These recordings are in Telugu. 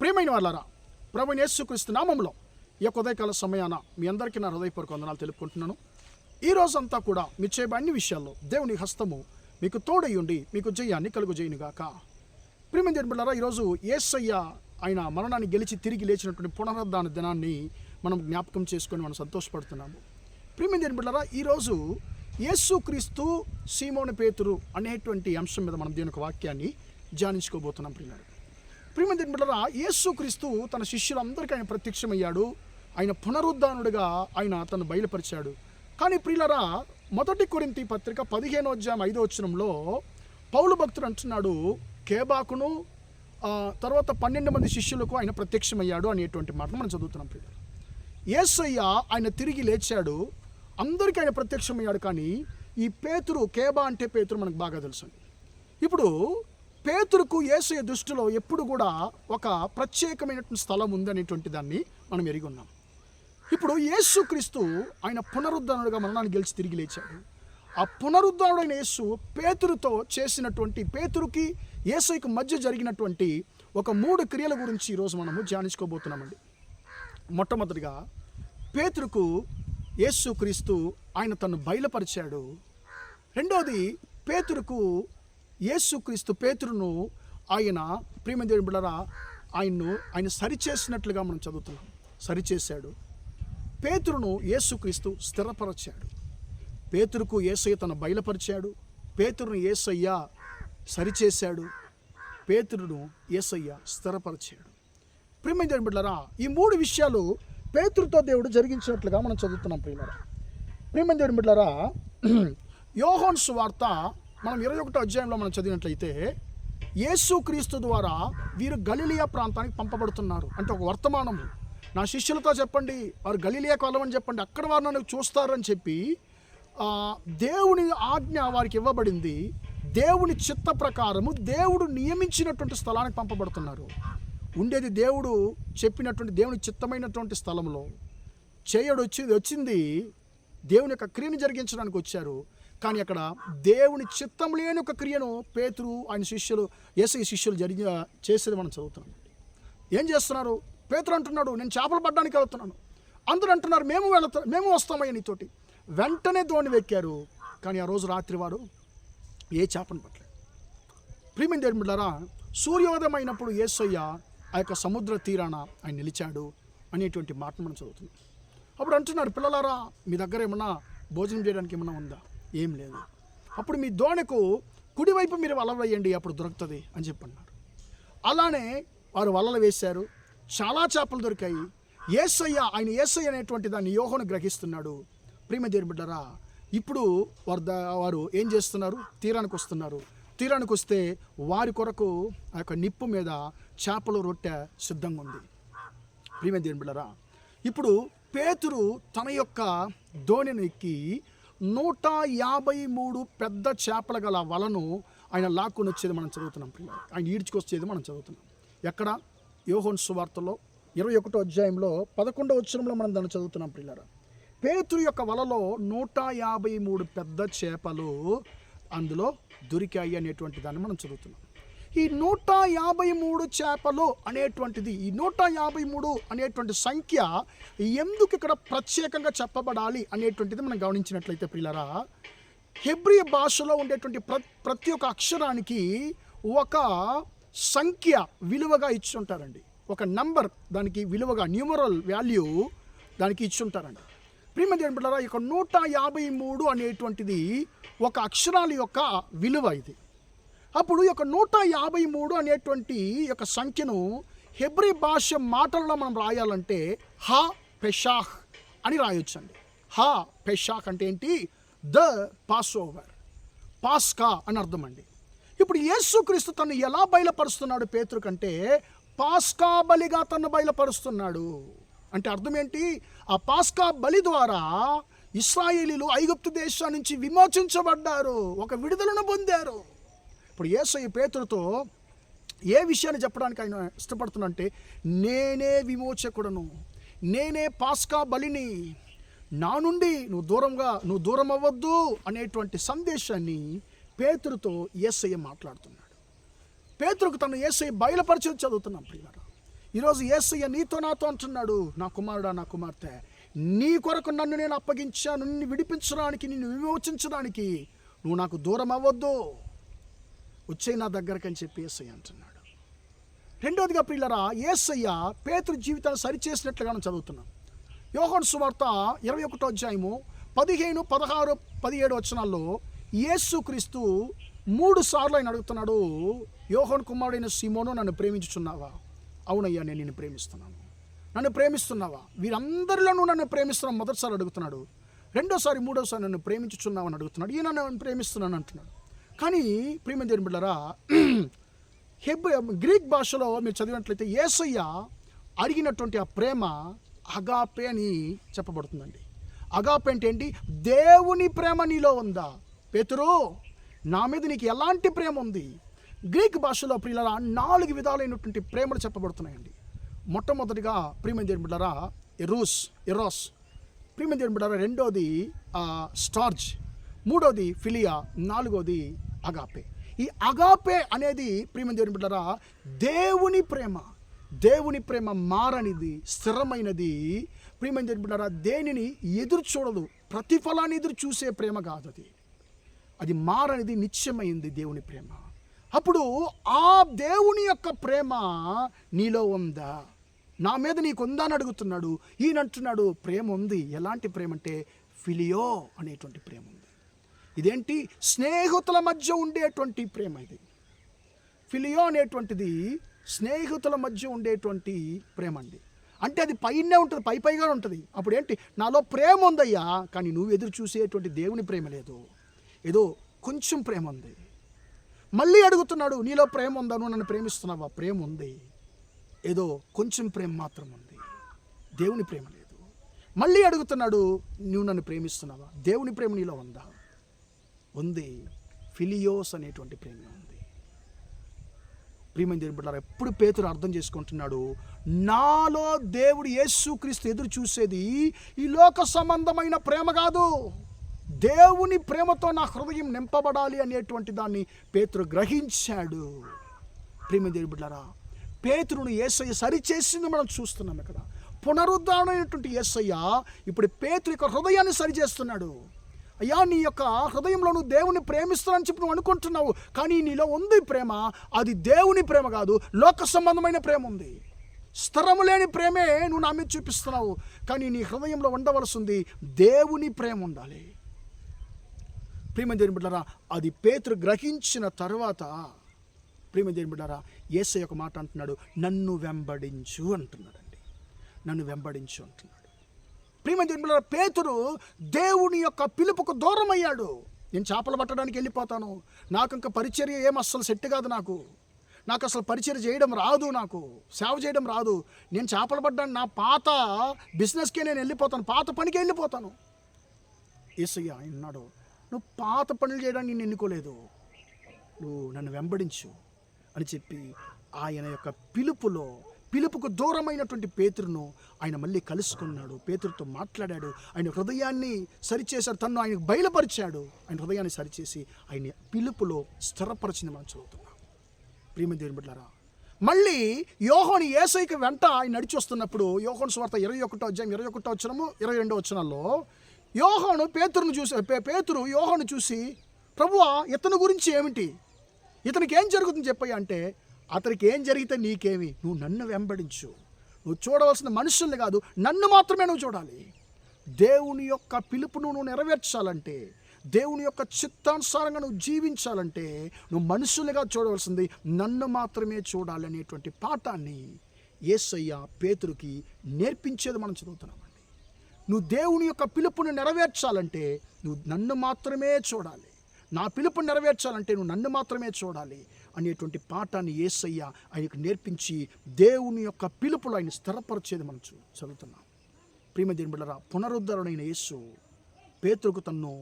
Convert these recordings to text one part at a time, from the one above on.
ప్రియమైన వాళ్ళారా, ప్రభువైన యేసుక్రీస్తు నామములో ఈ యొక్క ఉదయకాల సమయాన మీ అందరికీ నా హృదయపూర్వక వందనాలు తెలుపుకుంటున్నాను. ఈ రోజంతా కూడా మీ చేయబడిన అన్ని విషయాల్లో దేవుని హస్తము మీకు తోడై ఉండి మీకు జయాన్ని కలుగజేయునుగాక. ప్రియమైన దేవుని బిడ్డలారా, ఈరోజు యేసయ్య ఆయన మరణాన్ని గెలిచి తిరిగి లేచినటువంటి పునరుద్ధాన దినాన్ని మనం జ్ఞాపకం చేసుకొని మనం సంతోషపడుతున్నాము. ప్రియమైన దేవుని బిడ్డలారా, ఈరోజు యేసుక్రీస్తు సీమోను పేతురు అనేటువంటి అంశం మీద మనం దేవుని యొక్క వాక్యాన్ని ధ్యానించుకోబోతున్నాం. ప్రియమైన దేవుని బిడ్డలారా, యేసుక్రీస్తు తన శిష్యులందరికీ ఆయన ప్రత్యక్షమయ్యాడు. ఆయన పునరుద్ధానుడిగా ఆయన తను బయలుపరిచాడు. కానీ ప్రియులరా, 1 కొరింథీ పత్రిక 15వ అధ్యాయం 5వ వచనంలో పౌలు భక్తుడు అంటున్నాడు, కేబాకును తర్వాత 12 మంది శిష్యులకు ఆయన ప్రత్యక్షమయ్యాడు అనేటువంటి మాట మనం చదువుతున్నాం. ప్రియులరా, యేసయ్య ఆయన తిరిగి లేచాడు, అందరికీ ఆయన ప్రత్యక్షమయ్యాడు. కానీ ఈ పేతురు, కేబా అంటే పేతురు మనకు బాగా తెలుసు. ఇప్పుడు పేతురుకు యేసయ్య దృష్టిలో ఎప్పుడు కూడా ఒక ప్రత్యేకమైనటువంటి స్థలం ఉందనేటువంటి దాన్ని మనం ఎరిగి ఉన్నాం. ఇప్పుడు యేసుక్రీస్తు ఆయన పునరుద్ధానుడిగా మరణాన్ని గెలిచి తిరిగి లేచాడు. ఆ పునరుద్ధానుడైన యేసు పేతురుతో చేసినటువంటి, పేతురుకి యేసయ్యకు మధ్య జరిగినటువంటి ఒక 3 క్రియల గురించి ఈరోజు మనము ధ్యానించుకోబోతున్నామండి. మొట్టమొదటిగా పేతురుకు యేసుక్రీస్తు ఆయన తను బయలుపరిచాడు. రెండోది, పేతురుకు యేసుక్రీస్తు పేతురును ఆయన ప్రియమైన దేవుని బిడ్డలారా ఆయన సరిచేసినట్లుగా మనం చదువుతున్నాం. సరిచేశాడు. పేతురును యేసుక్రీస్తు స్థిరపరచాడు. పేతురుకు యేసయ్య తను బయలుపరిచాడు. పేతురును యేసయ్య సరిచేశాడు. పేతురును యేసయ్య స్థిరపరిచాడు. ప్రియమైన దేవుని బిడ్డలారా, ఈ 3 విషయాలు పేతురుతో దేవుడు జరిగించినట్లుగా మనం చదువుతున్నాం. ప్రియమైన దేవుని బిడ్డలారా, యోహాను సువార్త మనం 21వ అధ్యాయంలో మనం చదివినట్లయితే యేసుక్రీస్తు ద్వారా వీరు గలిలియా ప్రాంతానికి పంపబడుతున్నారు అంటే ఒక వర్తమానము. నా శిష్యులతో చెప్పండి, వారు గలిలియాకు వెళ్ళమని చెప్పండి, అక్కడ వారు నన్ను చూస్తారని చెప్పి దేవుని ఆజ్ఞ వారికి ఇవ్వబడింది. దేవుని చిత్త ప్రకారము దేవుడు నియమించినటువంటి స్థలానికి పంపబడుతున్నారు. ఉండేది దేవుడు చెప్పినటువంటి దేవుని చిత్తమైనటువంటి స్థలంలో. వచ్చింది దేవుని యొక్క క్రియను జరిగించడానికి వచ్చారు. కానీ అక్కడ దేవుని చిత్తం లేని ఒక క్రియను పేతురు ఆయన శిష్యులు, యేసయ్య శిష్యులు చేసేది మనం చదువుతున్నాం. ఏం చేస్తున్నారు? పేతురు అంటున్నాడు, నేను చేపలు పట్టడానికి వెళ్తున్నాను. అందరూ అంటున్నారు, మేము వస్తామయ్యా నీతోటి. వెంటనే దోణి వెక్కారు. కానీ ఆ రోజు రాత్రి వారు ఏ చేపను పట్టలేదు. ప్రియమైన దేవుని బిడ్డలారా, సూర్యోదయం అయినప్పుడు యేసయ్య ఆ యొక్క సముద్ర తీరాన ఆయన నిలిచాడు అనేటువంటి మాటను మనం చదువుతున్నాం. అప్పుడు అంటున్నారు, పిల్లలారా మీ దగ్గర ఏమన్నా భోజనం చేయడానికి ఏమన్నా ఉందా? ఏం లేదు. అప్పుడు మీ దోణికు కుడివైపు మీరు వల వేయండి, అప్పుడు దొరుకుతుంది అని చెప్పన్నారు. అలానే వారు వలలు వేశారు. చాలా చేపలు దొరికాయి. యేసయ్య అనేటువంటి దాన్ని యోహాను గ్రహిస్తున్నాడు. ప్రియమైన దేవుని బిడ్డలారా, ఇప్పుడు వారు ఏం చేస్తున్నారు? తీరానికి వస్తున్నారు. తీరానికి వస్తే వారి కొరకు ఆ యొక్క నిప్పు మీద చేపలు రొట్టె సిద్ధంగా ఉంది. ప్రియమైన దేవుని బిడ్డలారా, ఇప్పుడు పేతురు తన యొక్క దోణిని ఎక్కి 153 పెద్ద చేపల గల వలను ఆయన లాక్కొని వచ్చేది మనం చదువుతున్నాం. ఆయన ఈడ్చుకొచ్చేది మనం చదువుతున్నాం. ఎక్కడ? యోహాను సువార్తలో 21వ అధ్యాయంలో 11వ వచనంలో మనం దాన్ని చదువుతున్నాం. ప్రియులారా, పేతురు యొక్క వలలో 153 పెద్ద చేపలు అందులో దొరికాయి అనేటువంటి దాన్ని మనం చదువుతున్నాం. ఈ 153 చేపలు అనేటువంటిది, ఈ 153 అనేటువంటి సంఖ్య ఎందుకు ఇక్కడ ప్రత్యేకంగా చెప్పబడాలి అనేటువంటిది మనం గమనించినట్లయితే ప్రియులారా, హెబ్రీ భాషలో ఉండేటువంటి ప్రతి ఒక్క అక్షరానికి ఒక సంఖ్య విలువగా ఇచ్చుంటారండి. ఒక నంబర్ దానికి విలువగా, న్యూమరల్ వాల్యూ దానికి ఇచ్చుంటారండి. ప్రియమైన దేవుని బిడ్డలారా, ఈ 153 అనేటువంటిది ఒక అక్షరాల యొక్క విలువ. ఇది అప్పుడు ఈ యొక్క 153 అనేటువంటి యొక్క సంఖ్యను హెబ్రీ భాష మాటల్లో మనం రాయాలంటే హా పెషాహ్ అని రాయొచ్చండి. హా పెషాహ్ అంటే ఏంటి? ద పాస్ ఓవర్, పాస్కా అని అర్థం అండి. ఇప్పుడు యేసుక్రీస్తు తను ఎలా బయలుపరుస్తున్నాడు పేతురు కంటే? పాస్కా బలిగా తను బయలుపరుస్తున్నాడు. అంటే అర్థం ఏంటి? ఆ పాస్కా బలి ద్వారా ఇశ్రాయేలీలు ఐగుప్తు దేశం నుంచి విమోచించబడ్డారు, ఒక విడుదలను పొందారు. ఇప్పుడు యేసయ్య పేతురుతో ఏ విషయాన్ని చెప్పడానికి ఆయన ఇష్టపడుతున్నంటే, నేనే విమోచకుడను, నేనే పాస్కా బలిని, నా నుండి నువ్వు దూరం అవ్వద్దు అనేటువంటి సందేశాన్ని పేతురుతో యేసయ్య మాట్లాడుతున్నాడు. పేతురుకు తను యేసయ్య బయలుపరిచేది చదువుతున్నాం ప్రియులారా. ఈరోజు యేసయ్య నీతో నాతో అంటున్నాడు, నా కుమారుడా, నా కుమార్తె, నీ కొరకు నన్ను నేను అప్పగించాను, నిన్ను విడిపించడానికి, నిన్ను విమోచించడానికి నువ్వు నాకు దూరం అవ్వద్దు, వచ్చే నా దగ్గరకు అని చెప్పి యేసయ్య అంటున్నాడు. రెండోదిగా ప్రియులరా, యేసయ్య పేతురు జీవితాన్ని సరిచేసినట్లుగా మనం చదువుతున్నాం. యోహాను సువార్త 21వ అధ్యాయము 15, 16, 17 వచనాల్లో యేసుక్రీస్తు 3 సార్లు ఆయన అడుగుతున్నాడు, యోహాను కుమారుడైన సీమోను, నన్ను ప్రేమించుచున్నావా? అవునయ్యా, నేను నిన్ను ప్రేమిస్తున్నాను. నన్ను ప్రేమిస్తున్నావా? వీరందరిలో నువ్వు నన్ను ప్రేమిస్తున్నావు మొదటిసారి అడుగుతున్నాడు. రెండోసారి, మూడోసారి నన్ను ప్రేమించుచున్నావు అని అడుగుతున్నాడు. ఈయన నన్ను ప్రేమిస్తున్నాను అంటున్నాడు. కానీ ప్రియమైన దేవుని బిడ్డలారా, గ్రీక్ భాషలో మీరు చదివినట్లయితే యేసయ్య అడిగినటువంటి ఆ ప్రేమ అగాపే అని చెప్పబడుతుందండి. అగాపే అంటే ఏంటి? దేవుని ప్రేమ నీలో ఉందా? పేతురు, నా మీద నీకు ఎలాంటి ప్రేమ ఉంది? గ్రీక్ భాషలో ప్రియులరా 4 విధాలైనటువంటి ప్రేమలు చెప్పబడుతున్నాయండి. మొట్టమొదటిగా ప్రియమైన దేవుని బిడ్డలారా ఎరోస్, ప్రియమైన దేవుని బిడ్డలారా, రెండోది స్టార్జ్, మూడోది ఫిలియా, నాలుగోది అగాపే. ఈ అగాపే అనేది ప్రియమైన దేవుని బిడ్డలారా దేవుని ప్రేమ మారనిది, స్థిరమైనది. ప్రియమైన దేవుని బిడ్డలారా, దేనిని ఎదురు చూడదు, ప్రతిఫలాన్ని ఎదురు చూసే ప్రేమ కాదు అది మారనిది, నిత్యమైంది దేవుని ప్రేమ. అప్పుడు ఆ దేవుని యొక్క ప్రేమ నీలో ఉందా? నా మీద నీకు ఉందా అని అడుగుతున్నాడు. ఈయన అంటున్నాడు, ప్రేమ ఉంది. ఎలాంటి ప్రేమ అంటే ఫిలియో అనేటువంటి ప్రేమ ఉంది. ఇదేంటి? స్నేహితుల మధ్య ఉండేటువంటి ప్రేమ. ఇది ఫిలియో అనేటువంటిది స్నేహితుల మధ్య ఉండేటువంటి ప్రేమ అండి. అంటే అది పైనే ఉంటుంది, పైగా ఉంటుంది. అప్పుడు ఏంటి? నాలో ప్రేమ ఉందయ్యా, కానీ నువ్వు ఎదురు చూసేటువంటి దేవుని ప్రేమ లేదు, ఏదో కొంచెం ప్రేమ ఉంది. మళ్ళీ అడుగుతున్నాడు, నీలో ప్రేమ ఉందా? నువ్వు నన్ను ప్రేమిస్తున్నావా? ప్రేమ ఉంది, ఏదో కొంచెం ప్రేమ మాత్రం ఉంది, దేవుని ప్రేమ లేదు. మళ్ళీ అడుగుతున్నాడు, నువ్వు నన్ను ప్రేమిస్తున్నావా? దేవుని ప్రేమ నీలో ఉందా? ఉంది. ఫిలియోస్ అనేటువంటి ప్రేమ ఉంది. ప్రియమైన దేవుని బిడ్డలారా, ఎప్పుడు పేతురు అర్థం చేసుకుంటున్నాడు, నాలో దేవుడు యేసుక్రీస్తు ఎదురు చూసేది ఈ లోక సంబంధమైన ప్రేమ కాదు, దేవుని ప్రేమతో నా హృదయం నింపబడాలి అనేటువంటి దాన్ని పేతురు గ్రహించాడు. ప్రియమైన దేవుని బిడ్డలారా, పేతురును యేసయ్య సరిచేసింది మనం చూస్తున్నాం. ఇక్కడ పునరుద్ధరణమైనటువంటి యేసయ్య ఇప్పుడు పేతురు యొక్క హృదయాన్ని సరిచేస్తున్నాడు. అయ్యా, నీ యొక్క హృదయంలో నువ్వు దేవుని ప్రేమిస్తున్నానని చెప్పి నువ్వు అనుకుంటున్నావు, కానీ నీలో ఉంది ప్రేమ, అది దేవుని ప్రేమ కాదు, లోక సంబంధమైన ప్రేమ ఉంది. స్థిరము లేని ప్రేమే నువ్వు నా మీద చూపిస్తున్నావు, కానీ నీ హృదయంలో ఉండవలసింది దేవుని ప్రేమ ఉండాలి. ప్రియమైన దేవుని బిడ్డలారా, అది పేతురు గ్రహించిన తర్వాత ప్రియమైన దేవుని బిడ్డలారా, యేసయ్య ఒక మాట అంటున్నాడు, నన్ను వెంబడించు అంటున్నాడండి. నన్ను వెంబడించు అంటున్నాడు. ప్రియమైన దేవుని బిడ్డలారా, పేతురు దేవుని యొక్క పిలుపుకు దూరం అయ్యాడు. నేను చేపలు పట్టడానికి వెళ్ళిపోతాను, నాకు ఇంకా పరిచర్య ఏం అస్సలు సెట్ కాదు, నాకు అసలు పరిచర్య చేయడం రాదు, నాకు సేవ చేయడం రాదు, నేను చేపలు పట్టడానికి నా పాత బిజినెస్కే నేను వెళ్ళిపోతాను, పాత పనికి వెళ్ళిపోతాను. యేసయ్య అన్నాడు, నువ్వు పాత పనులు చేయడానికి నేను ఎన్నుకోలేదు, నువ్వు నన్ను వెంబడించు అని చెప్పి ఆయన యొక్క పిలుపుకు దూరమైనటువంటి పేతురును ఆయన మళ్ళీ కలుసుకున్నాడు. పేతురుతో మాట్లాడాడు, ఆయన హృదయాన్ని సరిచేశాడు, తను ఆయనకు బయలుపరిచాడు. ఆయన హృదయాన్ని సరిచేసి ఆయన పిలుపులో స్థిరపరిచింది మనం చదువుతున్నాం. ప్రియమైన దేవుని బిడ్డలారా, మళ్ళీ యోహాను యేసయ్యకి వెంట ఆయన నడిచి వస్తున్నప్పుడు యోహాను సువార్త 21వ అధ్యాయం 21వ వచనము 22వ వచనాల్లో యోహాను పేతురు యోహాను చూసి, ప్రభువా, ఇతని గురించి ఏమిటి? ఇతనికి ఏం జరుగుతుంది చెప్పయ్యా అంటే, అతనికి ఏం జరిగితే నీకేమి? నువ్వు నన్ను వెంబడించు, నువ్వు చూడవలసిన మనుషుల్ని కాదు, నన్ను మాత్రమే నువ్వు చూడాలి. దేవుని యొక్క పిలుపును నువ్వు నెరవేర్చాలంటే, దేవుని యొక్క చిత్తానుసారంగా నువ్వు జీవించాలంటే నువ్వు మనుషులుగా చూడవలసింది నన్ను మాత్రమే చూడాలి అనేటువంటి పాఠాన్ని యేసయ్య పేతురుకి నేర్పించేది మనం చదువుతున్నామండి. నువ్వు దేవుని యొక్క పిలుపును నెరవేర్చాలంటే నువ్వు నన్ను మాత్రమే చూడాలి, నా పిలుపుని నెరవేర్చాలంటే నువ్వు నన్ను మాత్రమే చూడాలి అనేటువంటి పాఠాన్ని యేసయ్య ఆయనకు నేర్పించి దేవుని యొక్క పిలుపులో ఆయన స్థిరపరిచేది మనం చదువుతున్నాం. ప్రియమైన దేవుని బిడ్డలారా, పునరుద్ధరణైన యేసు పేతురుకు తన్ను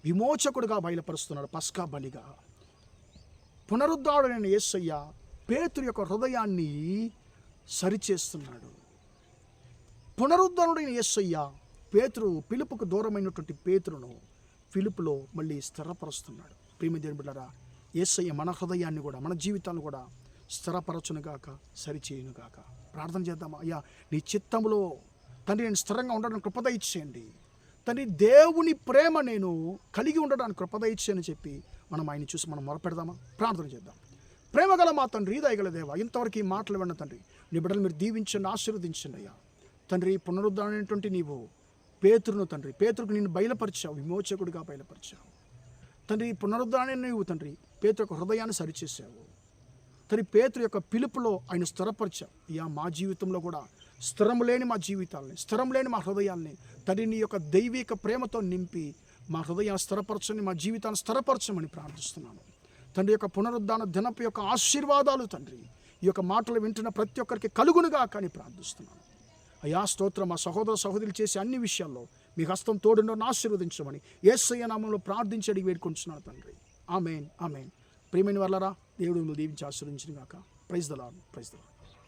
విమోచకుడుగా బయలుపరుస్తున్నాడు, పస్కా బలిగా. పునరుద్ధరణైన యేసయ్య పేతురు యొక్క హృదయాన్ని సరిచేస్తున్నాడు. పునరుద్ధరణుడైన యేసయ్య పేతురు పిలుపుకు దూరమైనటువంటి పేతురును పిలుపులో మళ్ళీ స్థిరపరుస్తున్నాడు. ప్రియమైన దేవుని బిడ్డలారా, యేసయ్య మన హృదయాన్ని కూడా, మన జీవితాన్ని కూడా స్థిరపరచునుగాక, సరిచేయునుగాక. ప్రార్థన చేద్దామా. అయ్యా, నీ చిత్తంలో తండ్రి నేను స్థిరంగా ఉండడానికి కృప దయచేయండి తండ్రి. దేవుని ప్రేమ నేను కలిగి ఉండడానికి కృప దయచేయని చెప్పి మనం ఆయన చూసి మనం మొరపెడదామా. ప్రార్థన చేద్దాం. ప్రేమగల మా తండ్రి, దయగల దేవ, ఇంతవరకు ఈ మాటలు విన్న తండ్రి, నీ బిడ్డలు మీరు దీవించండి, ఆశీర్వదించండి అయ్యా తండ్రి. పునరుద్ధరణటువంటి నీవు పేతురును తండ్రి, పేతురుకు నేను బయలుపరిచావు, విమోచకుడిగా బయలుపరిచావు తండ్రి. పునరుద్ధరణ నీవు తండ్రి పేతురు యొక్క హృదయాన్ని సరిచేసావు తండ్రి. పేతురు యొక్క పిలుపులో ఆయన స్థిరపరిచావు. అయ్యా, మా జీవితంలో కూడా స్థిరం లేని మా జీవితాలని, స్థిరం లేని మా హృదయాల్ని తండ్రి నీ యొక్క దైవిక ప్రేమతో నింపి మా హృదయాన్ని స్థిరపరచని, మా జీవితాన్ని స్థిరపరచమని ప్రార్థిస్తున్నాను తండ్రి. యొక్క పునరుద్ధాన దినపు యొక్క ఆశీర్వాదాలు తండ్రి ఈ యొక్క మాటలు వింటున్న ప్రతి ఒక్కరికి కలుగునుగా కానీ ప్రార్థిస్తున్నాను అయ్యా. స్తోత్రం. మా సహోదర సహోదరులు చేసే అన్ని విషయాల్లో మీ హస్తం తోడును ఆశీర్వదించమని యేసయ్య నామములో ప్రార్థించి అడిగి వేడుకుంటున్నాను తండ్రి. ఆమేన్, ఆమేన్. ప్రియమైన వాళ్ళరా, దేవుడు మిమ్మల్ని దీవించి ఆశీర్వదించును గాక. Praise the Lord, praise the lord.